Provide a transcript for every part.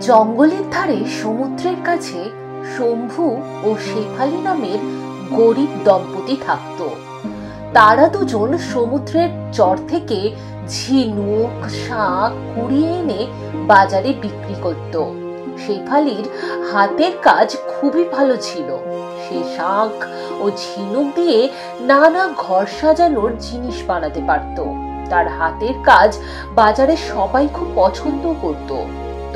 জঙ্গলের ধারে সমুদ্রের কাছে শম্ভু ও শেফালি নামের গরিব দম্পতি থাকত। তারা দুজন সমুদ্রের চর থেকে ঝিনুক শাঁখ কুড়িয়ে এনে বাজারে বিক্রি করত। শেফালির হাতের কাজ খুবই ভালো ছিল। সে শাঁখ ও ঝিনুক দিয়ে নানা ঘর সাজানোর জিনিস বানাতে পারত। তার হাতের কাজ বাজারে সবাই খুব পছন্দ করত।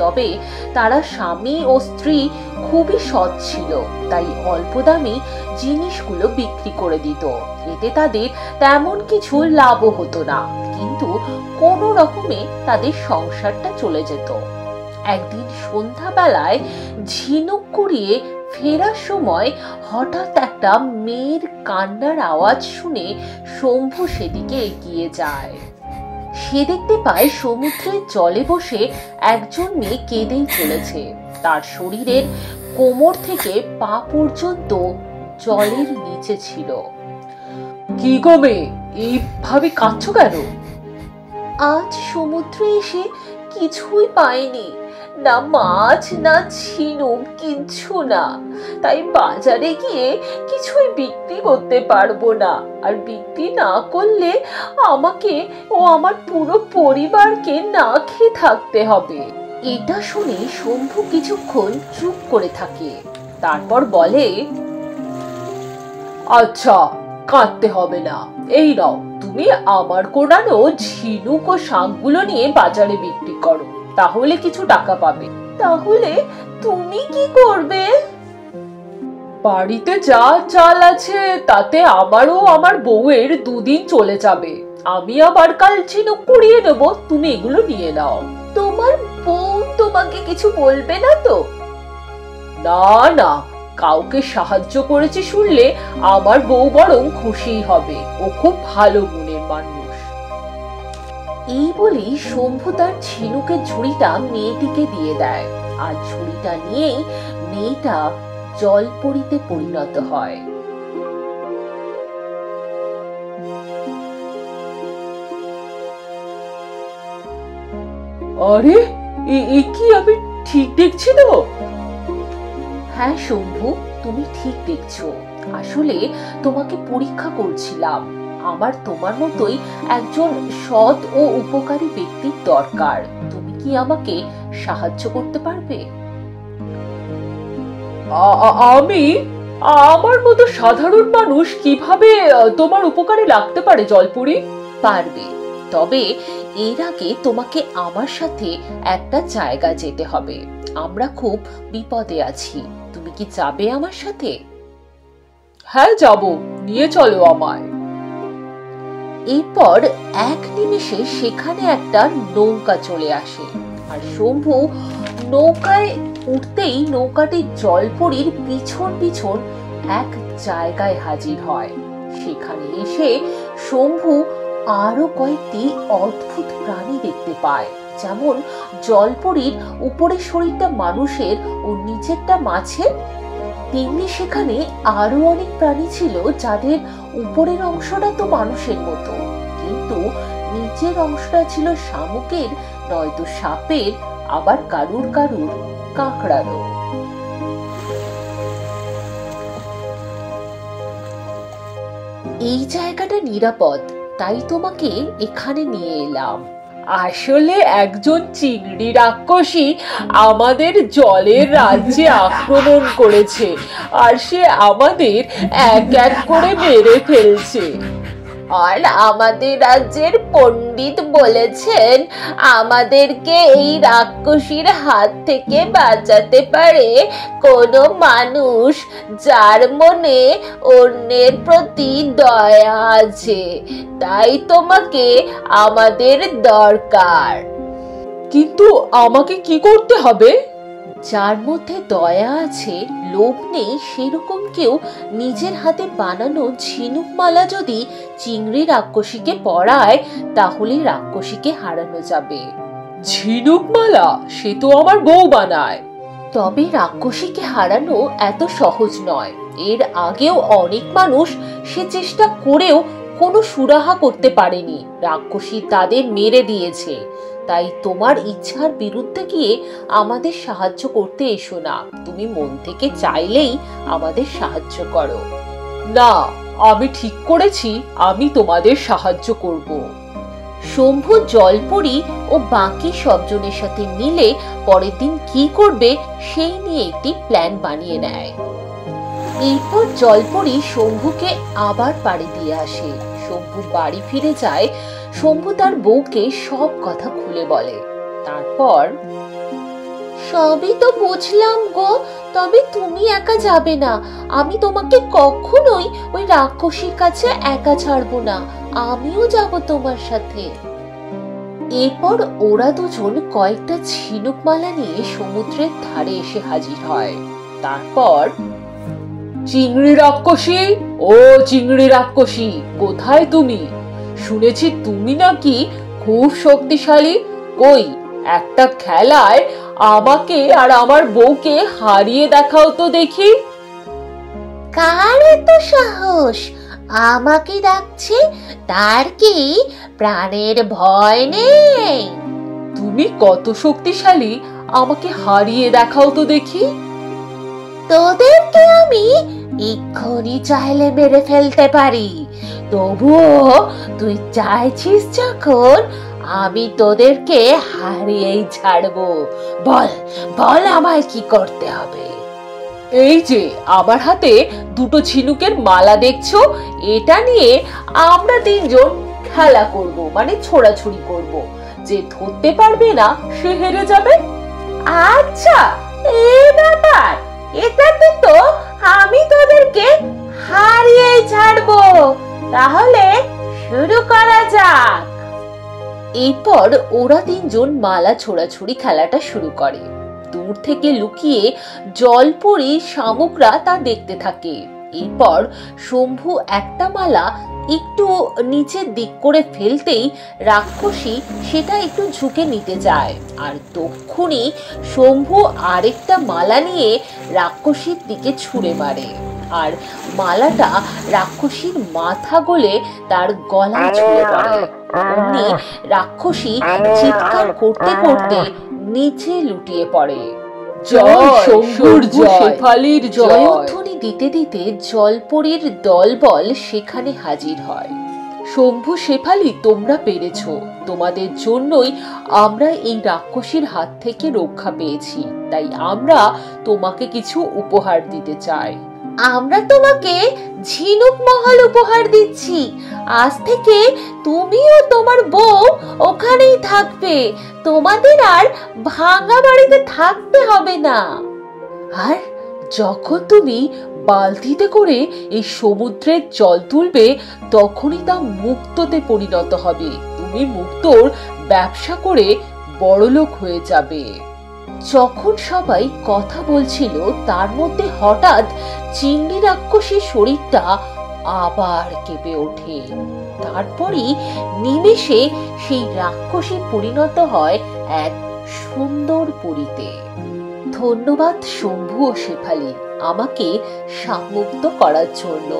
তবে তারা স্বামী ও স্ত্রী খুবই সৎ ছিল, তাই অল্প দামে জিনিসগুলো বিক্রি করে দিত। এতে তাদের তেমন কিছু লাভও হতো না, কিন্তু কোনো রকমে তাদের সংসারটা চলে যেত। একদিন সন্ধ্যাবেলায় ঝিনুক কুড়িয়ে ফেরার সময় হঠাৎ একটা মেয়ের কান্নার আওয়াজ শুনে শম্ভু সেদিকে এগিয়ে যায়। সে দেখতে পায় সমুদ্রের জলে বসে একজন মেয়ে কেঁদেই চলেছে। তার শরীরের কোমর থেকে পা পর্যন্ত জলের নিচে ছিল। কি গো মেয়ে, এইভাবে কাঁদছো কেন? আজ সমুদ্রে এসে কিছুই পাইনি, না মাছ না ঝিনুক, কিচ্ছু না। তাই বাজারে গিয়ে কিছুই বিক্রি করতে পারবো না, আর বিক্রি না করলে আমাকে ও আমার পুরো পরিবারকে না খেয়ে থাকতে হবে। এটা শুনে শম্ভু কিছুক্ষণ চুপ করে থাকে, তারপর বলে, আচ্ছা কাঁদতে হবে না, এই নাও তুমি আমার কোড়ানো ঝিনুক ও শাঁখগুলো নিয়ে বাজারে বিক্রি করো, তাহলে কিছু টাকা পাবে। তাহলে তুমি কি করবে? বাড়িতে যা চাল আছে তাতে আমারও আমার বউয়ের দুদিন চলে যাবে। আমি আবার কাল ঝিনুক কুড়িয়ে নেবো, তুমি এগুলো নিয়ে নাও। তোমার বউ তোমাকে কিছু বলবে না তো? না না, কাউকে সাহায্য করেছি শুনলে আমার বউ বরং খুশি হবে, ও খুব ভালো মনের মানুষ। এই বলেই শম্ভু তার ঝিনুকের ঝুড়িটা মেয়েটিকে দিয়ে দেয়, আর ঝুড়িটা নিয়েই মেয়েটা জলপরীতে পরিণত হয়। আরে এ কি আমি ঠিক দেখছি তো? হ্যাঁ শম্ভু, তুমি ঠিক দেখছো। আসলে তোমাকে পরীক্ষা করছিলাম। আমার তোমার মতোই একজন সৎ ও উপকারী ব্যক্তির দরকার। তুমি কি আমাকে সাহায্য করতে পারবে? আমি? আমার মতো সাধারণ মানুষ কিভাবে তোমার উপকারে লাগতে পারে জলপুরি? পারবে, তবে এর আগে তোমাকে আমার সাথে একটা জায়গা যেতে হবে। আমরা খুব বিপদে আছি, তুমি কি যাবে আমার সাথে? হ্যাঁ যাব, নিয়ে চলো আমায়। এরপর এক নিমেষে সেখানে একটা নৌকা চলে আসে, আর শম্ভু নৌকায় উঠতেই নৌকাটি জলপরীর পিছন পিছন এক জায়গায় হাজির হয়। সেখানে এসে শম্ভু আরো কয়েকটি অদ্ভুত প্রাণী দেখতে পায়, যেমন জলপরীর উপরের শরীরটা মানুষের ও নিচেরটা মাছের, তেমনি সেখানে আরো অনেক প্রাণী ছিল যাদের উপরের অংশটা তো মানুষের মতো, কিন্তু নিচের অংশটা ছিল শামুকের নয়তো সাপের, আবার কারুর কারুর কাঁকড়ারও। এই জায়গাটা নিরাপদ, তাই তোমাকে এখানে নিয়ে এলাম। আসলে একজন চিংড়ি রাক্ষসী আমাদের জলের রাজ্যে আক্রমণ করেছে, আর সে আমাদের এক এক করে মেরে ফেলছে। আর আমাদের রাজ্যের পণ্ডিত বলেছেন আমাদেরকে এই রাক্ষসীর হাত থেকে বাঁচাতে পারে কোনো মানুষ যার মনে অন্যের প্রতি দয়া আছে, তাই তোমাকে আমাদের দরকার। কিন্তু আমাকে কি করতে হবে? যার মধ্যে দয়া আছে, লোভ নেই, সেরকম কেউ নিজের হাতে বানানো ঝিনুক মালা যদি চিংড়ি রাক্ষসীকে পরায়, তাহলে রাক্ষসীকে হারানো যাবে। ঝিনুক মালা? সে তো আমার বউ বানায়। তবে রাক্ষসীকে হারানো এত সহজ নয়। এর আগেও অনেক মানুষ সে চেষ্টা করেও কোনো সুরাহা করতে পারেনি। রাক্ষসী তাদের মেরে দিয়েছে। তাই তোমার ইচ্ছার বিরুদ্ধে গিয়ে আমাদের সাহায্য করতে এসো না। তুমি মন থেকে চাইলেই আমাদের সাহায্য করো। না, আমি ঠিক করেছি আমি তোমাদের সাহায্য করব। শম্ভু জলপরি ও বাকি সবজনের সাথে মিলে পরের দিন কি করবে সেই নিয়ে একটি প্ল্যান বানিয়ে নেয়। এরপর জলপরি শম্ভুকে আবার বাড়ি দিয়ে আসে। শম্ভু বাড়ি ফিরে যায়। শম্ভু তার বউকে সব কথা খুলে বলে। তারপর, সবই তো বুঝলাম গো, তবে তুমি একা যাবে না। আমি তোমাকে কখনোই ওই রাক্ষসীর কাছে একা ছাড়বো না, আমিও যাব তোমার সাথে। এরপর ওরা দুজন কয়েকটা ঝিনুক মালা নিয়ে সমুদ্রের ধারে এসে হাজির হয়। তারপর, চিংড়ি রাক্ষসী, ও চিংড়ি রাক্ষসী, কোথায় তুমি? শুনেছি তুমি নাকি খুব শক্তিশালী। কই, একটা খেলায় আমাকে আর আমার বউকে হারিয়ে দেখাও তো দেখি। কার এত সাহস আমাকে ডাকছে? তার কি প্রাণের ভয় নেই? তুমি কত শক্তিশালী, আমাকে হারিয়ে দেখাও তো দেখি। তোদেরকে আমি এক্ষুনি চাইলে মেরে ফেলতে পারি, তবুও তুই চাইছিস যখন, আমি তোদেরকে হারিয়েই ছাড়বো। বল বল আমায় কি করতে হবে? এই যে আমার হাতে দুটো ঝিনুকের মালা দেখছো, এটা নিয়ে আমরা তিনজন খেলা করব, মানে ছোড়াছুড়ি করব। যে ধরতে পারবে না সে হেরে যাবে। আচ্ছা, এই ব্যাপার, এটাতে তো আমি তোদেরকে হারিয়েই ছাড়বো। তাহলে শুরু করা যাক। এরপর ওরা তিনজন মালা ছোড়াছুড়ি খেলাটা শুরু করে। দূর থেকে লুকিয়ে জলপরি শামুকরা তা দেখতে থাকে। এরপর শম্ভু একটা মালা একটু নিচের দিক করে ফেলতেই রাক্ষসী সেটা একটু ঝুঁকে নিতে যায়, আর তক্ষুনি শম্ভু আরেকটা মালা নিয়ে রাক্ষসীর দিকে ছুঁড়ে মারে, আর মালাটা রাক্ষসীর মাথা গলে তার গলায় ছুঁড়ে পড়ে। অমনি রাক্ষসী চিৎকার করতে করতে নিচে লুটিয়ে পড়ে। জয় শম্ভুর জয়, শেফালির জয়ধ্বনি দিতে দিতে জলপরীর দলবল সেখানে হাজির হয়। শম্ভু, শেফালি, তোমরা পেরেছো। তোমাদের জন্যই আমরা এই রাক্ষসীর হাত থেকে রক্ষা পেয়েছি, তাই আমরা তোমাকে কিছু উপহার দিতে চাই। আমরা তোমাকে ঝিনুক মহল উপহার দিচ্ছি। আজ থেকে তুমি ও তোমার বউ ওখানেই থাকবে। তোমাদের আর ভাঙা বাড়িতে থাকতে হবে না। আর যখন তুমি বালতিতে করে এই সমুদ্রের জল তুলবে, তখনই তা মুক্ততে পরিণত হবে। তুমি মুক্তোর ব্যবসা করে বড়লোক হয়ে যাবে। যখন সবাই কথা বলছিল, তার মধ্যে হঠাৎ চিংড়ি রাক্ষসীর শরীরটা আবার কেঁপে ওঠে। তারপরই নিমেষে সেই রাক্ষসী পরিণত হয় এক সুন্দর পরীতে। ধন্যবাদ শম্ভু ও শেফালি আমাকে সাপমুক্ত করার জন্য।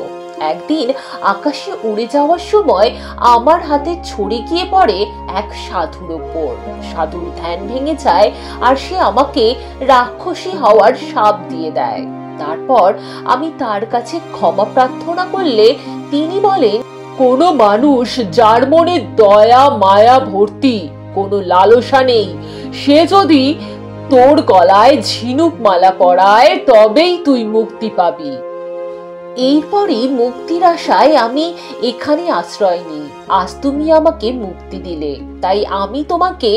একদিন আকাশে উড়ে যাওয়ার সময় আমার হাতে ছড়ে গিয়ে পড়ে এক সাধুর ওপর। সাধুর ধ্যান ভেঙে যায় আর সে আমাকে রাক্ষসী হওয়ার শাপ দিয়ে দেয়। তারপর আমি তার কাছে ক্ষমা প্রার্থনা করলে তিনি বলেন, কোনো মানুষ যার মনে দয়া মায়া ভর্তি, কোনো লালসা নেই, সে যদি তোর গলায় ঝিনুক মালা পরায় তবেই তুই মুক্তি পাবি। এরপরই মুক্তির আশায় আমি এখানে আশ্রয় নিই। আজ তুমি আমাকে মুক্তি দিলে, তাই আমি তোমাকে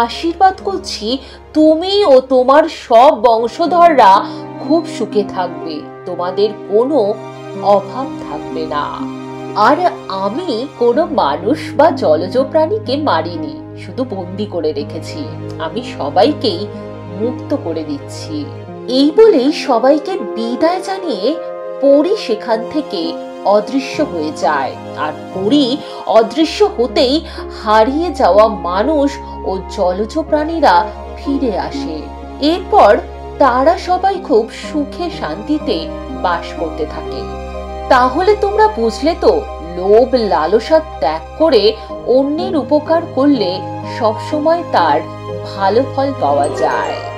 আশীর্বাদ করছি, তুমি ও তোমার সব বংশধররা খুব সুখে থাকবে, তোমাদের কোনো অভাব থাকবে না। আর আমি কোনো মানুষ বা জলজ প্রাণীকে মারিনি, শুধু বন্দি করে রেখেছি। আমি সবাইকেই মুক্ত করে দিচ্ছি। এই বলেই সবাইকে বিদায় জানিয়ে পরী সেখান থেকে অদৃশ্য হয়ে যায়। আর পরী অদৃশ্য হতেই হারিয়ে যাওয়া মানুষ ও জলজ প্রাণীরা ফিরে আসে। এরপর তারা সবাই খুব সুখে শান্তিতে বাস করতে থাকে। তাহলে তোমরা বুঝলে তো, লোভ লালসা ত্যাগ করে অন্যের উপকার করলে সবসময় তার ভালো ফল পাওয়া যায়।